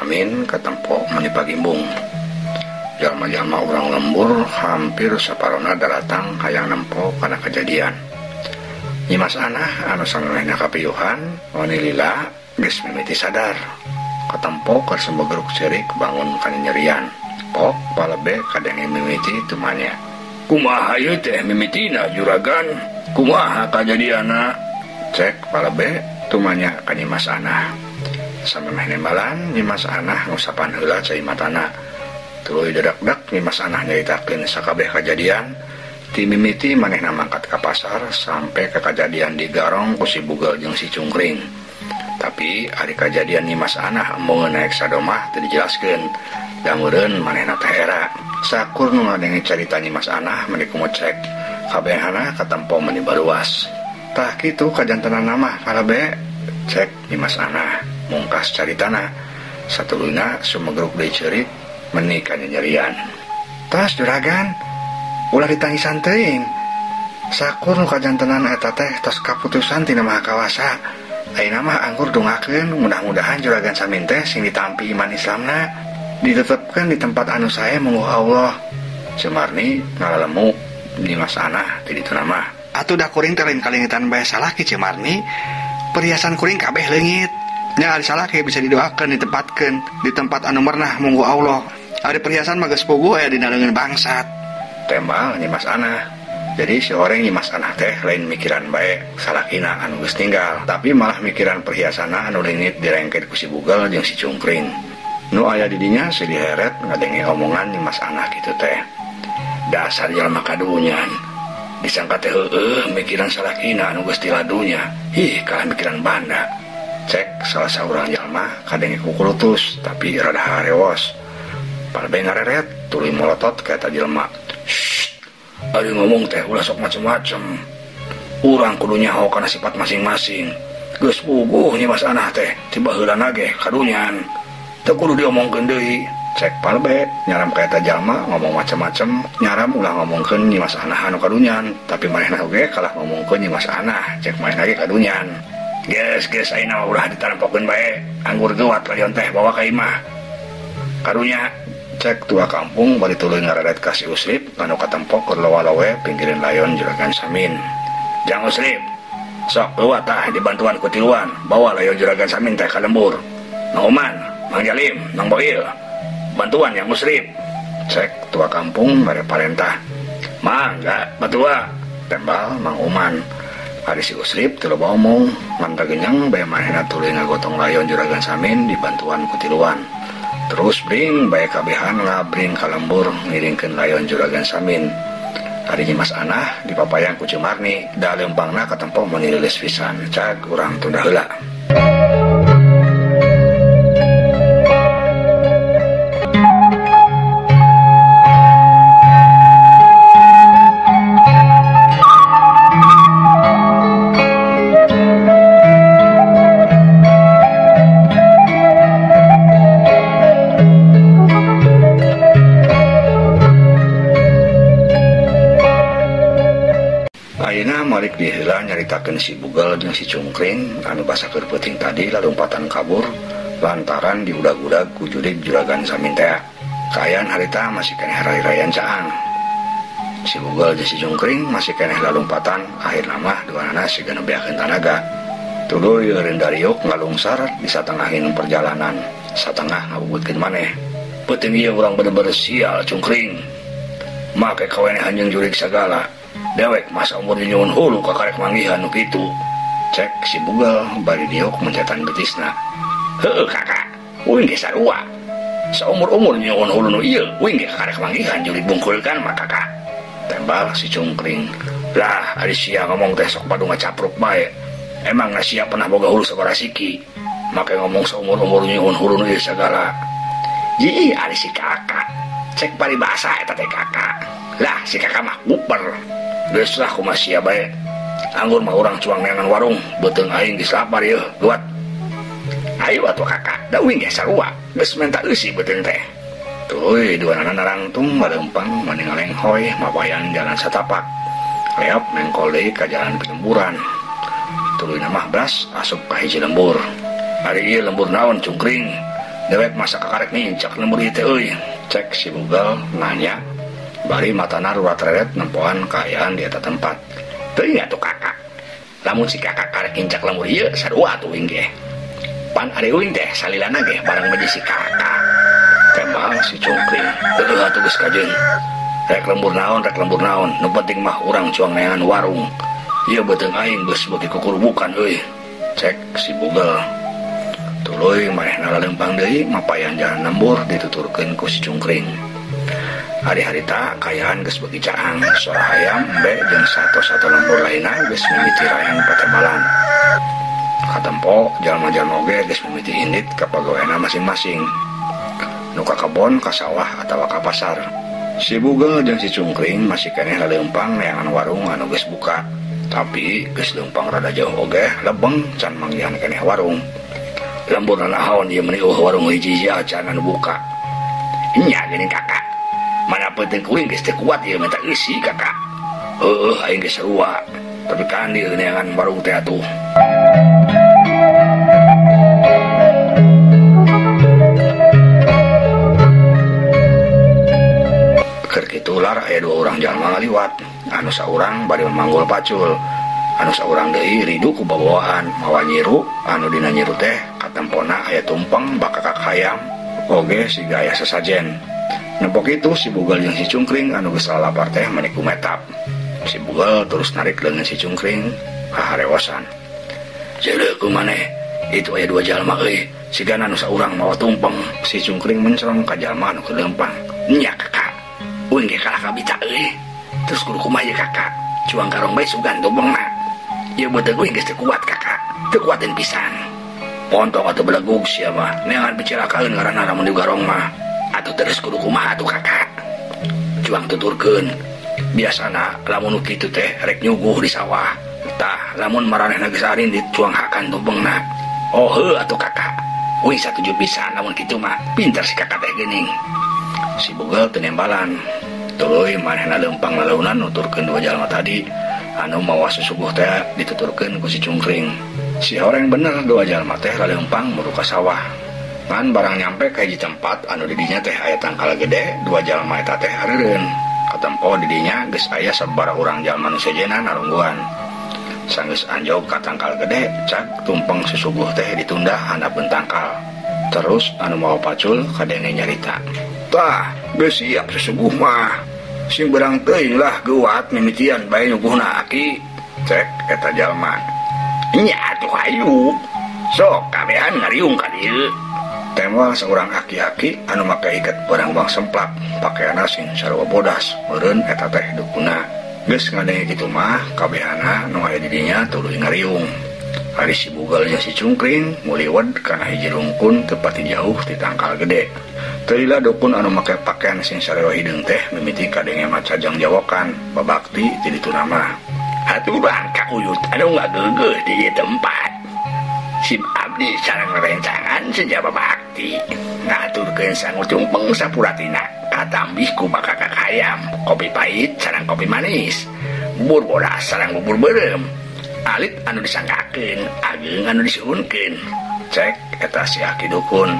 Samin ketempo meni pagimbung. Jalma-jalma urang lembur hampir saparona datang hayang nempo kana kejadian. Nyimas Anah anu samemehna kapiyuhan wani lila geus mimiti sadar. Ketempo keur sembegeruk cerik bangun kana nyerian. Pok palebe kadenge mimiti tumanya. Kumaha ieu teh mimitina juragan? Kumaha kajadianna? Cek palebe tumanya ka Nyimas Anah. Samemeh nembalan Nyimas Anah ngusapan heula cai matana. Tuluy dedak-dak Nyimas Anah nyaritakeun sakabeh kajadian. Ti mimiti manehna mangkat ka pasar sampai ke kejadian di Garong ku si Bugel jeung si Cungkring. Tapi ari kejadian Nyimas Anah embung naik sadomah teu dijelaskeun. Dangureun manehna teh era. Sakur nu ngadenge carita Nyimas Anah meni kumecek kabehana katempo meni baluas. Tah kitu kajantenan mah kalebe cek Nyimas Anah mungkas caritana. Satuluna sumegruk deui ceurik meni ka nyerian. Tas juragan ulah ditangisan teuing. Sakur nu kajantenan eta teh tos kaputusan tina Maha Kawasa. Ayeuna mah anggur dongakeun mudah-mudahan juragan Samin teh sing ditampi iman Islamna ditetepkeun di tempat anu sae mungguh Allah. Cemarni ngalalemu Nyimas Anah ti ditu mah. Atuh dah kuring teh lain kalingitan bae salah ki Cemarni. Perhiasan kuring kabeh leungit. Nya ari salah ke bisa didoakeun ditempatkeun di tempat anu meunah mungguh Allah. Ari perhiasan mah geus puguh aya dina leungeun bangsat. Tembal Nyimas Anah. Jadi si orang Nyimas Anah teh lain mikiran baik salakina anu geus tinggal, tapi malah mikiran perhiasana anu leungit direngket ku si Bugel jeung si Cungkring. Nu aya di dinya si diheret ngadenge omongan Nyimas Anah kitu teh. Dasar jalma kadunyan. Disangka teh heueuh mikiran salakina anu geus tiladunya. Ih, kalah mikiran banda. Cek salah saurang jalma kadenge kukulutus tapi rada harewos. Palebe ngareret tuluy molotot ka eta jelema. Ari ngomong teh ulah sok macem-macem. Urang kudu nyaho kana sifat masing-masing. Geus puguh Nyimas Anah teh tiba heulana ge kadunyan. Teu kudu diomongkeun deui. Cek palbe nyaram ka eta jalma ngomong macem-macem, nyaram ulah ngomongkeun Nyimas Anah anu kadunyan, tapi manehna oge kalah ngomongkeun Nyimas Anah, cek manehna ge kadunyan. Geus ayeuna ulah ditarampokeun bae. Anggur geuwat layon teh bawa ka imah. Karunya cek tua kampung bari tuluy ngaredet ka si Usrip anu katempo keur lowa-lowe pinggirin layon juragan Samin. Jang Usrip, sok eueuh tah dibantuan ku tiluan, bawa layon juragan Samin teh ka lembur. Mang Oman, Mang Jalim, Mang Boil, bantuan yang Usrip. Cek tua kampung bari parentah. Mangga batua, tembal Mang Oman. Hari si Usrip teu loba omong, mantap genyang bae manehna tuluy ngagotong layon juragan Samin dibantuan ku tiluan. Terus bring bae kabehan ngabring ka lembur ngiringkeun layon juragan Samin. Ari Nyimas Anah dipapayang ku Cemarni da leumpangna katempo mun lilis pisan. Cag urang tunda heula. Malik diheula nyaritakeun si Bugel jeung si Cungkring anu basa keur peuting tadi lalumpatan kabur lantaran diudag-udag ku jurig juragan Samin teh. Kaayaan harita masih keneh rai-rayan caang. Si Bugel jeung si Cungkring masih keneh lalumpatan akhirna mah duanana siga nebeakeun tanaga. Tuluy eureun dariuk ngalungsar di satengahing perjalanan, satengah ngabubutkeun maneh. Peuting ieu urang bener-bener sial Cungkring. Make kawenehan jeung jurig sagala. Dewek masa umur nyuwun hulu ka karek manggihan nu kitu. Cek si Bugel bari diuk mencetan betisna. Heueuh kakak, uing ge sarua. Saumur-umur nyuwun hulu nu ieu, uing ge karek manggihan jurig bungkulkan mah kakak. Tembal si Cungkring. Lah, ari sia ngomong teh sok padu ngacapruk bae. Emang sia pernah boga hulu sabarasiki. Make ngomong saumur-umur nyuwun hulu nu ieu sagala. Ji, ari si kakak. Cek paribasa eta teh kakak. Lah, si kakak mah buper. Geus lah kumaha sia bae. Anggur mah urang cuang neangan warung, beuteung aing geus lapar ieu, luat. Ayo atuh kakak, da uing ge sarua, geus menta eusi beuteung teh. Tuluy duanana narangtung maleumpang mani ngalenghoy mabayan jalan satapak. Leop mengkol deui ka jalan penemburan. Tuluy mah blas asup ka hiji lembur. Ari ieu lembur naon Cungkring? dewek masa kakarek nincak lembur ieu teh euy. Cek si Bugal nanya bari matana rurat-reret nempoan kaayaan di eta tempat. Teuing atuh kakak, lamun si kakak karek nincak lembur ieu sarua atuh uing ge. Pan ari uing teh salilana ge bareng baju si kakak. Tembal si Cungkring, heuh atuh geus kajeun. Rek lembur naon, nu penting mah urang cuang neangan warung. Ieu beuteung aing geus beuki kukurubukan euy. Cek si Bugal. Tuluy manehna laleumpang deui mapayan jalan lembur dituturkeun ku si Cungkring. Hari-harita kaayaan geus beuki caang, sora hayam embe jeung sato-sato lembur lainna geus mimiti rayang patembalan. Katempo jalma-jalma oge geus mimiti indit ka pagaweana masing-masing. Nu ka kebon, ka sawah atawa ka pasar. Si Bugal jeung si Cungkring masih keneh laleumpang neangan warung anu geus buka. Tapi geus leumpang rada jauh oge lebeng can manggihan keneh warung. Lembur naon ieu meuni warung hiji-hiji acan anu buka. Nya geuning kakak. Mana penting kuing geus teu kuat ieu minta isi kakak. Heuh aing geus sarua. Tapi kan dieu neangan warung teh atuh. Kitular aya dua orang jalma ngaliwat, anu saurang bari memanggul pacul, anu saurang deui ridu ku babawaan mawa nyiru, anu dina nyiru teh katempona aya tumpeng bakakak hayam oge siga aya sasajen. Nempok itu si Bugal jeung si Cungkring anu geus lapar teh meuni ku metap. Si Bugal terus narik leungeun si Cungkring haharewasan. Jeuleuh ku maneh, itu aya dua jalma euy, sigana anu saurang mawa tumpeng. Si Cungkring mencerong ka jalma anu keleumpang. Nya kakak, uing ge kalah kabita euy. Terus kudu kumaha ye kakak? Cuang karong bae sugan tumpengna. Ieu beuteung uing geus teu kuat kakak, teu kuatin pisan. Pontong atuh belegug sia mah, neangan bicirakaeun ngaranna lamun di garong mah. Atuh terus kudu kumaha atuh kakak? Cuang tuturkeun. Biasana lamun nu kitu teh rek nyuguh di sawah. Tah lamun maranehna geus arindit cuang hakan tumpengna. Oh heuh atuh kakak. Uing satuju pisan lamun kitu mah. Pinter si kakak teh geuning. Si Bugal teu nembalan. Tuluy manehna leumpang laleunan nuturkeun dua jalma tadi anu mawa susuguh teh dituturkeun ku si Cungkring. Si horeng bener dua jalma teh laleumpang menuju ka sawah. Ngan barang nyampe ka hiji tempat anu di dinya teh aya tangkal gede, dua jalma eta teh hareureun. Katempo di dinya geus aya sabaraha urang jalma nu sejenna nalungguhan. Sanggeus anjog ka tangkal gede, cak tumpeng susuguh teh ditunda handapkeun tangkal. Terus anu mawa pacul kadenge nyarita. Tah, geus siap susuguh mah. Sing berang teuing lah geuwat mimitian bae nyuguhna aki. Cek eta jalma. Nya atuh hayu. Sok kabehan ngariung ka dieu. Tema seorang aki-aki anu make iket barang-barang semplak, pakaiana sing sarua bodas, meureun eta teh dukuna. Geus ngadenge kitu mah kabehana nu aya di dinya tuluy ngariung. Ari si Bugal jeung si Cungkring muliwed kana hiji rungkun teu pati jauh ti tangkal gede. Teuila dukun anu make pakaian sing sarua hideung teh mimiti kadenge macajang jawokan babakti ti ditu nama. Aturan ka uyut anu ngageugeuh di ieu tempat. Si abdi sareng rencangan sejaba bakti ngaturkeun sangu tumpeng sapuratina katambih ku bakakak hayam, kopi pahit sareng kopi manis, bubur bodas sareng bubur beureum. Alit anu disangkakeun, ageung anu disuhunkeun. Cek eta si aki dukun.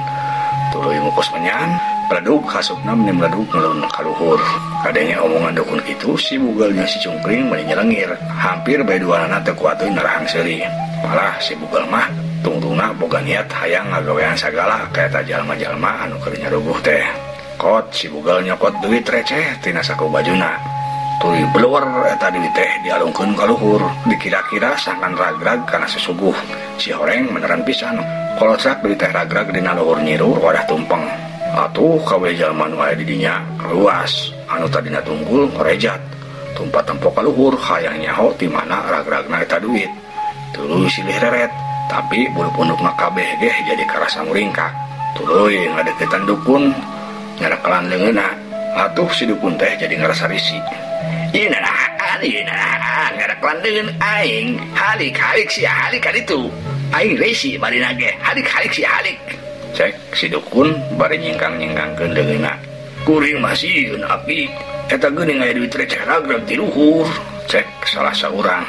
Tuluy ngukus menyan, peledug hasupna meni meledug ngelun ka luhur. Kadenge omongan dukun kitu si Bugal jeung si Cungkring meuni nyelengir. Hampir bae duanana teu kuat teuing narahang seuri. Malah si Bugal mah tungtungna boga niat hayang ngagawean sagala ka eta jalma-jalma anu keur nyaruguh teh. Kot si Bugal nyokot duit receh tina saku bajuna. Tuluy beluwer eta duit teh dialungkeun ka luhur. Dikira-kira sangkan ragrag kana susuguh. Si horeng beneran pisan. Kolotrak duit teh ragrag dina luhur nyiru wadah tumpeng. Atuh kawe jalma nu aya di dinya luas. Anu tadina tunggul ngorejat. Tumpat tempok ka luhur hayang nyaho ti mana ragragna eta duit. Tuluy silih reret. Tapi bulu pundukna kabeh ge jadi karasa nguringkak. Tuluy ngadeukeutan dukun nyarakelan leungeunna. Atuh si dukun teh jadi ngarasa risih. Ieu nahan ngarekelan leungeun aing. Halik sia halik ka ditu. Aing resi bari nage halik si halik. Cek si dukun bari nyingkang-nyingkangkeun leungeunna. Kuring mah sieun api eta geuning aya duit receh ragrag ti luhur. Cek salah saurang.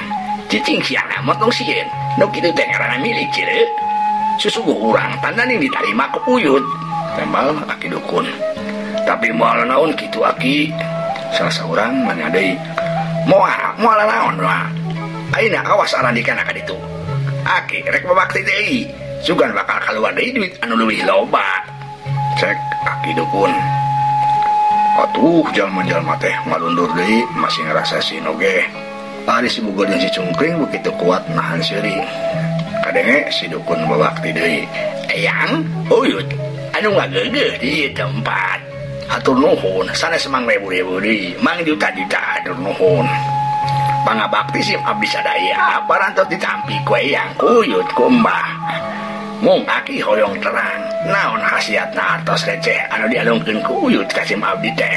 Cicing siana motong sieun. Nu kitu teh ngaranna milik cieu. Susuguh urang tanda ning ditarima ku uyut. tembal aki dukun. Tapi moal naon kitu aki? Salah seorang mana deui. Moal naon mah? Ayeuna awas arandikana ka ditu. Aki rek babakti deui. Sugan bakal kaluar deui duit anu leuwih loba. Cek aki dukun. Atuh jalma-jalma teh malundur deui masih ngerasa sinoge. Ari si Bugol jeung si Cungkring begitu kuat nahan seuring. Kadenge si dukun babakti deui. Eyang, uyut, anu ngageugeuh di tempat. Hatur nuhun, sanes mang ribu-ribu deui, mang juta-juta hatur nuhun. Pangabakti sim abdi sadaya, parantos ditampi ku eyang, uyut ku embah. Mung aki hoyong terang, naon khasiatna artos receh anu dialungkeun ku uyut ka sim abdi teh.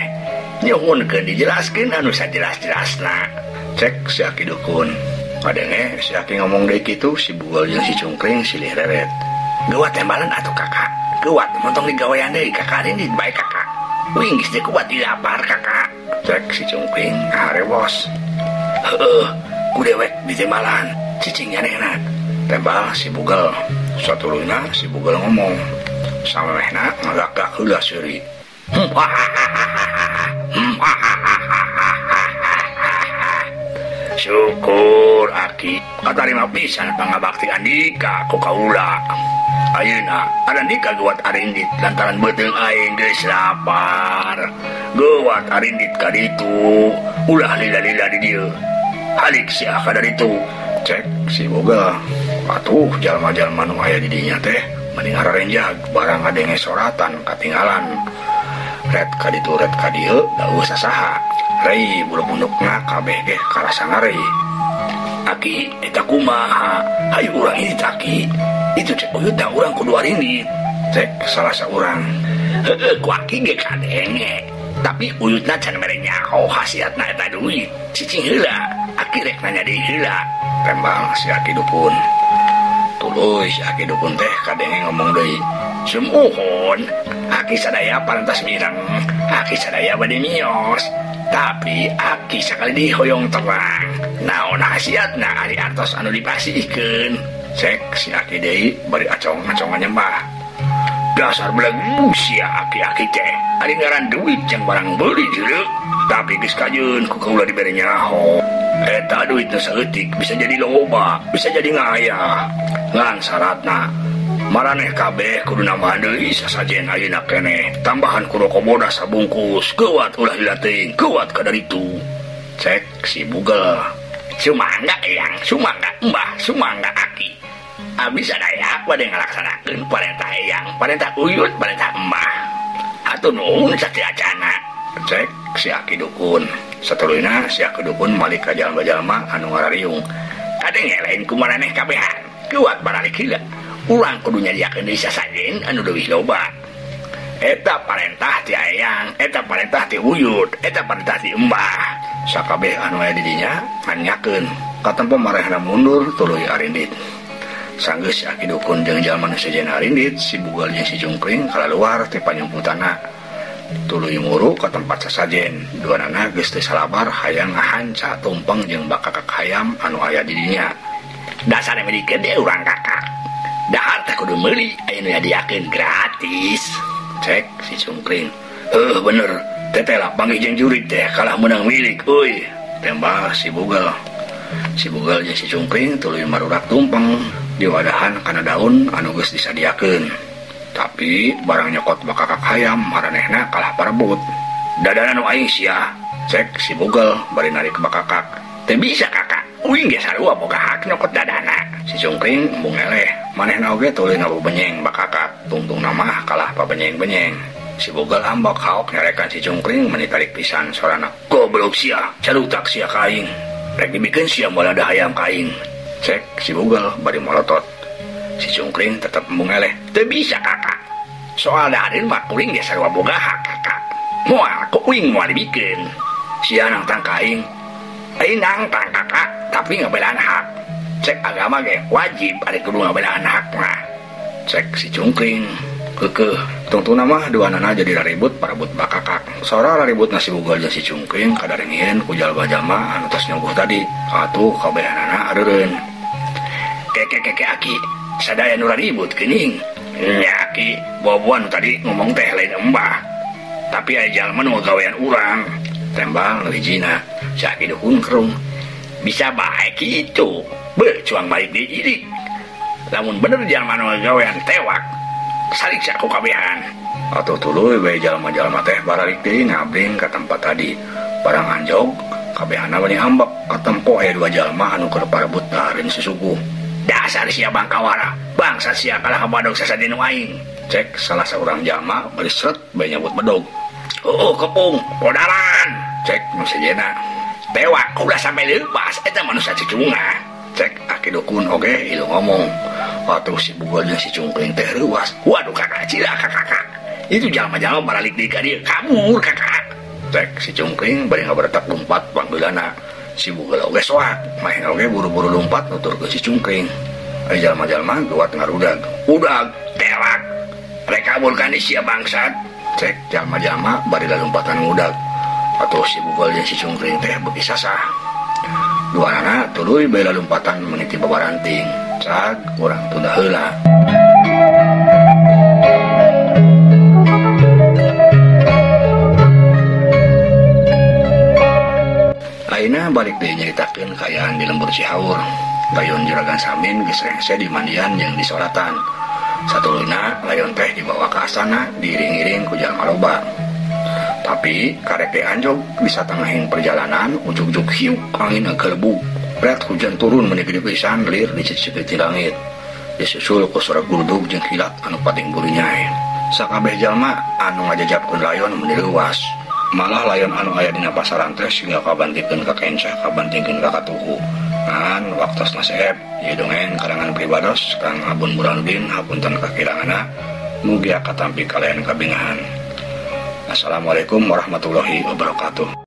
Nyuhunkeun dijelaskeun anu sajelas-jelasna. Cek si aki dukun. Kadenge si aki ngomong deui kitu, si Bugol jeung si Cungkring silih reret. Gawat tembalan atuh kakak, gawat montong digawean deui kakak ini bae kakak. Wing geus teu kuat dilapar kakak. Cek si Cungkring ngaharewos. Heueuh, ku dewek di tembalan, cicing anehna. Tembal si Bugol. Satuluyna si Bugol ngomong. Samemehna ngagak heula seuri. Syukur aki katarima pisan pangabakti Andika ku kaula. Ayeuna Andika guat arindit lantaran beuteung aing geus lapar. Guat arindit ka ditu. Ulah lila-lila di dieu. Halik sia ka dari ditu. Cek si Boga. Atuh jalma-jalma nu aya di dinya teh mending hararenjag barang ngadenge soratan katinggalan. Red ka ditu red ka dieu da usah saha. Rei bulu-bundukna kabeh ge karasa ngarei. Aki eta kumaha? Hayu urang ini taki. Itu cek uyut da urang kudu arindit. Cek salah saurang. Heueuh ku aki ge kadenge. Tapi uyutna can mere nyaho khasiatna eta duit. Cicing heula. Aki rek nanya deui heula. Tembal si aki dukun. Tuluy si aki dukun teh kadenge ngomong deui. Sumuhun, aki sadaya parantos mireng. Aki sadaya bade mios. Tapi aki sakali dihoyong terang. Naon khasiatna ari artos anu dipasihkeun. Cek si aki deui bari acong-acongan nyembah. Dasar belagu sia aki-aki teh. Ari ngaran duit jeung barang beuli jeureuk. Tapi geus kajeun ku kaula dibere nyaho. Eta duit nu saeutik bisa jadi loba, bisa jadi ngaya. Ngan syaratna maraneh kabeh kudu nambahan deui sasajen ayeuna keneh. Tambahan ku rokok bodas sabungkus. Kuat ulah lila teuing, kuat ka dari itu. Cek si Bugel. Sumangga eyang, sumangga mbah, sumangga aki. Abdi sadaya bade ngalaksanakeun parentah eyang, parentah uyut, parentah embah. Hatur nuhun satriacana. Cek si aki dukun. Satuluyna si aki dukun malik ka jalma-jalma anu ngarariung. Kadenge lain kumaraneh kabehan. Kuat baralik heula. Urang kudu nyadiakeun deui sasajen anu leuwih loba. Eta parentah ti ayang, eta parentah ti uyut, eta parentah ti embah. Sakabeh anu aya di dinya nanyakeun. Katempo marehna mundur tuluy arindit. Sanggeus si aki dukun jeung jalma nu sejen arindit, si Bugol jeung si Cungkring kalaluar ti panyumputana. Tuluy muru ka tempat sasajen. Duanana geus teu salabar hayang ngahanca tumpeng jeung bakakak hayam anu aya di dinya. Dasar medikeun deui urang kakak. Dahar teh kudu meuli ayeuna nyadiakeun gratis. Cek si Cungkring. Bener. Teteh lah panggih jeung jurig teh kalah menang milik euy. Tembal si Bugel. Si Bugel jeung si Cungkring tuluy marurak tumpeng di wadahan kana daun anu geus disadiakeun. Tapi barang nyokot bakakak hayam maranehna kalah parebut. Dadana nu aing sia. Cek si Bugel bari narik bakakak. Teu bisa kakak. Uing ge sarua boga hak nyokot dadana. Si Cungkring embung eleh. Manehna oge tuluy ngabebenyeng bakakak. Tungtungna mah kalah pabenyeng-benyeng. Si Bugel ambak haok nyarekan si Cungkring menitarik pisan sorana. Goblok sia, carutak sia ka aing. Rek dibikeun sia moal ada hayam ka aing. Cek si Bugel bari molotot. Si Cungkring tetep embung eleh. Teu bisa kakak. Soal dahareun mah kuring ge sarua boga hak kakak. Moal ku uing moal dibikeun. Sia nangtang ka aing. Aing nangtang kakak, tapi ngabelaan hak. Cek agama ge wajib ari kudu ngabelaan hak mah. Cek si Cungkring. Keukeuh. Tungtungna mah duanana jadi raribut parebut bakakak. Sora raributna si Bugol jeung si Cungkring kadarengieun ku jalma-jalma anu tos nyuguh tadi. Atuh kabehanana areureun. Keke aki, sadaya nu raribut geuning. Ya ki boboan tadi ngomong teh lain embah, tapi aja jalma nu gawean urang tembang hijina saki dukun kerung bisa baik itu bercuang balik di idik lamun bener jalma nu gawean tewak saliksa ku kabehan atuh tuluy bae jalma-jalma teh baralik deui ngabring ka tempat tadi barang anjog kabehana bani ambek katempo aya dua jalma anu keur parebut dahareun susuguh. Dasar sia bangkawara bangsa sia kalah badog sasadina aing, cek salah seorang jalma bari sret bae nyebut bedog. Kepung podaran, cek nu sejenna tewak udah sampai lepas eta manusia cicunga, cek aki dukun oge ilu ngomong atuh si bugol jeung si cungkring teh reuwas. Waduh kakak cilaka kakak itu jalma-jalma baralik di ka dieu kabur kakak, cek si cungkring bari ngabertak lompat panggeulana. Si bugel oge soak main oge buru-buru lompat nutur ke si cungkring. Jalma-jalma guat ngarudag udag tewak rek kabur kan sia bangsat, cek jalma-jalma bari lompatan ngudag atuh si bugel jeung si cungkring teh beuki sasah duanana tuluy bae lompatan meniti babaranting cag urang tunda heula. Aina balik deui nyaritakeun kaayaan di lembur Cihaur. Layon juragan Samin geus rengse di mandian jeung di solatan. Satuluna layon teh dibawa ke astana diiring-iring ku jalma loba. Tapi karek teh anjog di satengahing perjalanan ujug-ujug hiuk angin nggelebug. Berat hujan turun meuni gede pisan lir dicicik ti langit. Disusul ku suara guludug jeung kilat anu pating buru nyai. Sakabeh jalma anu ngajajabkeun layon meuni leuwas. Malah layon anu aya dina pasaran teh siga kabantikeun ka kencah kabantikeun ka katuhu. Ngan waktos nasep ieu dongeng karangan pribados Kang Abun Burhanuddin hapunten kakirangana mugi katampi kalayan kabingahan. Assalamualaikum warahmatullahi wabarakatuh.